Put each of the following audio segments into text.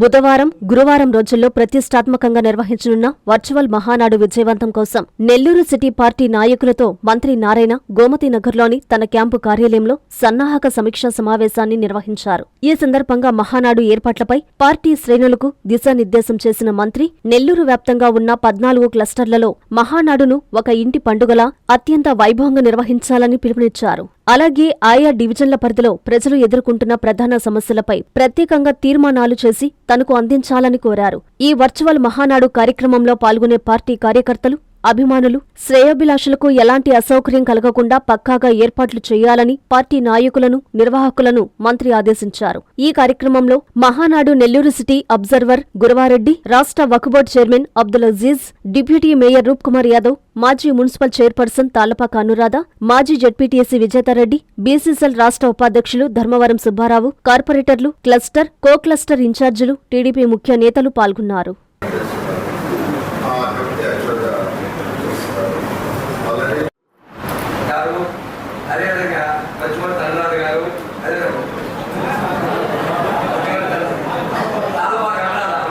బుధవారం, గురువారం రోజుల్లో ప్రతిష్టాత్మకంగా నిర్వహించనున్న వర్చువల్ మహానాడు విజయవంతం కోసం నెల్లూరు సిటీ పార్టీ నాయకులతో మంత్రి నారాయణ గోమతీనగర్లోని తన క్యాంపు కార్యాలయంలో సన్నాహక సమీక్షా సమావేశాన్ని నిర్వహించారు. ఈ సందర్భంగా మహానాడు ఏర్పాట్లపై పార్టీ శ్రేణులకు దిశానిర్దేశం చేసిన మంత్రి నెల్లూరు వ్యాప్తంగా ఉన్న 14 క్లస్టర్లలో మహానాడును ఒక ఇంటి పండుగలా అత్యంత వైభవంగా నిర్వహించాలని పిలుపునిచ్చారు. అలాగే ఆయా డివిజన్ల పరిధిలో ప్రజలు ఎదుర్కొంటున్న ప్రధాన సమస్యలపై ప్రత్యేకంగా తీర్మానాలు చేసి తనకు అందించాలని కోరారు. ఈ వర్చువల్ మహానాడు కార్యక్రమంలో పాల్గొనే పార్టీ కార్యకర్తలు, అభిమానులు, శ్రేయోభిలాషులకు ఎలాంటి అసౌకర్యం కలగకుండా పక్కాగా ఏర్పాట్లు చేయాలని పార్టీ నాయకులను, నిర్వాహకులను మంత్రి ఆదేశించారు. ఈ కార్యక్రమంలో మహానాడు నెల్లూరు సిటీ అబ్జర్వర్ గురవారెడ్డి, రాష్ట్ర Waqf board chairman Abdul Aziz, deputy mayor Roop Kumar Yadav, మాజీ మున్సిపల్ చైర్పర్సన్ తాళ్లపాక అనురాధ, మాజీ జెడ్పీటీసీ విజేతారెడ్డి, బీసీసీఎల్ రాష్ట్ర ఉపాధ్యక్షులు ధర్మవరం సుబ్బారావు, కార్పొరేటర్లు, క్లస్టర్, కో క్లస్టర్ ఇన్ఛార్జీలు, టీడీపీ ముఖ్య నేతలు పాల్గొన్నారు. అదేవిధంగా పశ్చిమ తల్లారు గారు,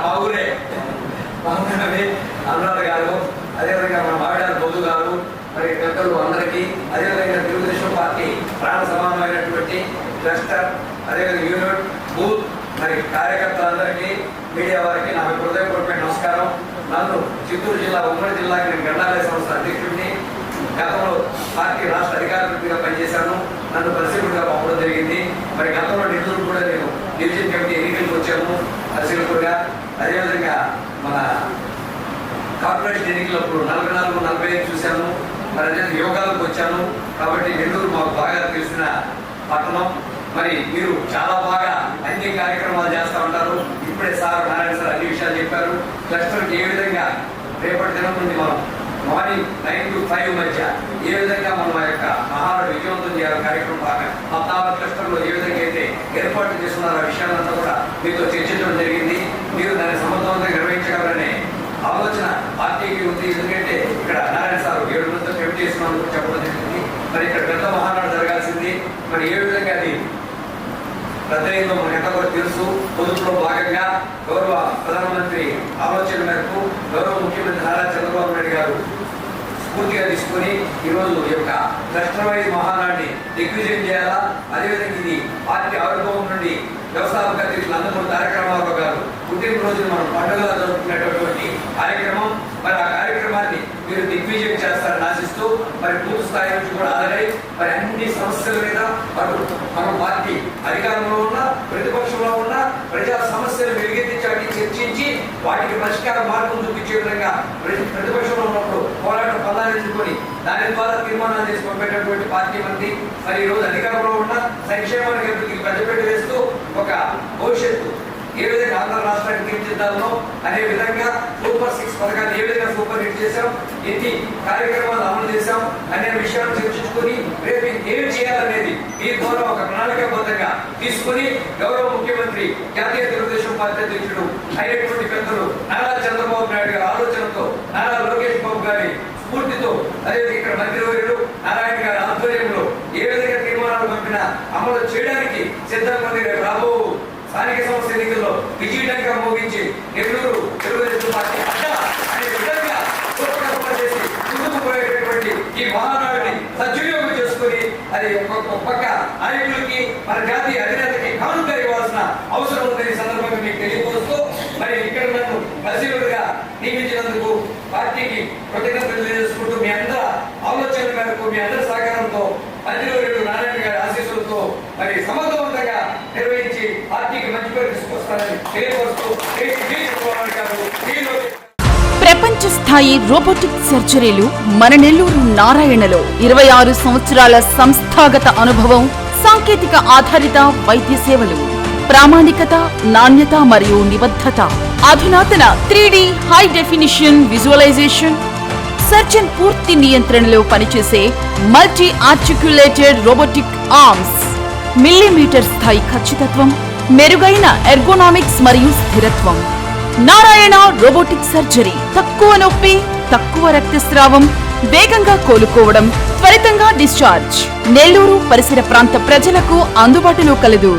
మా ఊరే అనురాధ గారు, అదేవిధంగా మన మావిడారు బొద్దు గారు, మరి పెద్దలు అందరికీ, అదేవిధంగా తెలుగుదేశం పార్టీ ప్రాణ సమానమైనటువంటి క్లస్టర్, అదేవిధంగా యూనిట్, బూత్, మరి కార్యకర్తలందరికీ, మీడియా వారికి నా హృదయపూర్వక నమస్కారం. నన్ను చిత్తూరు జిల్లా, ఉమ్మడి జిల్లాకి నేను గ్రంథాలయ సంస్థ అధ్యక్షుడిని, గతంలో పార్టీ రాష్ట్ర అధికారులుగా పనిచేశాను. నన్ను పరిశీలకుడిగా పంపడం జరిగింది. మరి గతంలో నెల్లూరు కూడా నేను డివిజన్ కమిటీ ఎన్నికలకు వచ్చాను పరిశీలకుడిగా. అదేవిధంగా మన కార్పొరేషన్ ఎన్నికలప్పుడు 44, 45 చూశాను. మరి అదే యోగాలకు వచ్చాను. కాబట్టి నెల్లూరు మాకు బాగా తెలిసిన పట్టణం. మరి మీరు చాలా బాగా అన్ని కార్యక్రమాలు చేస్తూ ఉంటారు. ఇప్పుడే నారాయణ సార్ అన్ని విషయాలు చెప్పారు. క్లస్టర్కి ఏ విధంగా రేపటి దినం నుండి మనం మార్నింగ్ 9 to 5 మధ్య ఏ విధంగా మనం ఆ యొక్క మహానాడు విజయవంతం చేయాలి కార్యక్రమం బాగా 14 క్లస్టర్లో ఏ విధంగా అయితే ఏర్పాట్లు చేస్తున్నారో ఆ విషయాలంతా కూడా మీతో చర్చించడం జరిగింది. మీరు దాన్ని సమర్థవంతంగా నిర్వహించగలరనే ఆలోచన పార్టీకి ఉంది. ఎందుకంటే ఇక్కడ నారాయణ సార్ 7 మందితో కమిటీ చేస్తున్నాను చెప్పడం జరిగింది. మరి ఇక్కడ పెద్ద మహానాడు జరగాల్సింది. మరి ఏ విధంగా అది ప్రత్యేకంగా మనకంతా కూడా తెలుసు. పొదుపులో భాగంగా గౌరవ ప్రధానమంత్రి ఆలోచన మేరకు గౌరవ ముఖ్యమంత్రి నారా చంద్రబాబు నాయుడు గారు స్ఫూర్తిగా తీసుకుని ఈరోజు ఈ యొక్క క్లస్టర్ వైజ్ మహానాడిని దిగ్విజయం చేయాలా. అదేవిధంగా ఇది పార్టీ ఆవిర్భావం నుండి వ్యవస్థాపక అధ్యక్షులు నందమూరి తారక రామారావు గారు పుట్టినరోజును మనం పండుగగా జరుపుకునేటటువంటి కార్యక్రమం. మరి ఆ కార్యక్రమాన్ని మీరు దిగ్విజయం చేస్తారని ఆశిస్తూ మరి పూర్తి స్థాయి నుంచి కూడా ఆదరై మరి అన్ని సమస్యల మీద మన పార్టీ అధికారంలో ఉన్న, ప్రతిపక్షంలో ఉన్న ప్రజా సమస్యలు వెలుగెత్తించాలని చర్చించి వాటికి పరిష్కార మార్గం చూపించే విధంగా ప్రతిపక్షంలో ఉన్నప్పుడు పోరాట పదాలు ఎన్నుకొని దాని ద్వారా తీర్మానాలు చేసి పంపేటటువంటి పార్టీ మంది మరి ఈ రోజు అధికారంలో ఉన్న సంక్షేమానికి అభివృద్ధికి పెద్దపీట వేస్తూ ఒక భవిష్యత్తు ఏ విధంగా ఆంధ్ర రాష్ట్రాన్ని తీర్చిదిద్దాలో అనే విధంగా సూపర్ 6 పథకాన్ని ఏ విధంగా సూపర్ హిట్ చేశాం, ఎన్ని కార్యక్రమాలు అమలు చేశాం అనే విషయాలను చర్చించుకొని రేపు ఏమి చేయాలనేది మీ ద్వారా ఒక ప్రణాళికాబద్ధంగా తీసుకుని గౌరవ ముఖ్యమంత్రి, జాతీయ తెలుగుదేశం పార్టీ అధ్యక్షుడు అయినటువంటి పెద్దలు నారా చంద్రబాబు నాయుడు గారి ఆలోచనతో, నారా లోకేష్ బాబు గారి స్ఫూర్తితో, అదేవిధంగా ఇక్కడ మంత్రివర్యులు నారాయణ గారి ఆధ్వర్యంలో ఏ విధంగా తీర్మానాలు పంపినా అమలు చేయడానికి సిద్ధంగా రేపు రాబో స్థానిక సంస్థ ఎన్నికల్లో విజయంగా మోగించి నెల్లూరు తెలుగుదేశం పార్టీ అనే విధంగా చేసి ముందుకు పోయేటటువంటి ఈ మహానాడుని సద్వినియోగం చేసుకుని అది ఒక పక్క నాయకులకి, మన జాతీయ అధినేతకి కానుక ఇవ్వాల్సిన అవసరం ఉందని సందర్భంగా మీకు తెలియపరుస్తూ మరి ఇక్కడ నన్ను పరిశీలకుడిగా నియమించినందుకు పార్టీకి కృతజ్ఞతలు తెలియజేసుకుంటూ మీ అందరి ఆలోచనల మేరకు, మీ అందరి సహకారంతో, మంత్రివర్యులు నారాయణ గారి ఆశీస్సులతో మరి సమర్థవంతంగా నిర్వహించి పార్టీకి మంచి పేరు తీసుకొస్తారని తెలియపరుస్తూ ప్రపంచ స్థాయి రోబోటిక్ సర్జరీలు మన నెల్లూరు నారాయణలో 26 సంవత్సరాల సంస్థాగత అనుభవం, సాంకేతిక ఆధారిత వైద్య సేవలు, ప్రామాణికత, నాణ్యత మరియు నిబద్ధత, అధునాతన 3D high definition visualisation, surgeon పూర్తి నియంత్రణలో పనిచేసే multi articulated robotic arms, millimetre స్థాయి ఖచ్చితత్వం, మెరుగైన ఎర్గోనామిక్స్ మరియు స్థిరత్వం. నారాయణ రోబోటిక్ సర్జరీ తక్కువ నొప్పి, తక్కువ రక్తస్రావం, వేగంగా కోలుకోవడం, త్వరితంగా డిశ్చార్జ్. నెల్లూరు పరిసర ప్రాంత ప్రజలకు అందుబాటులో కలదు.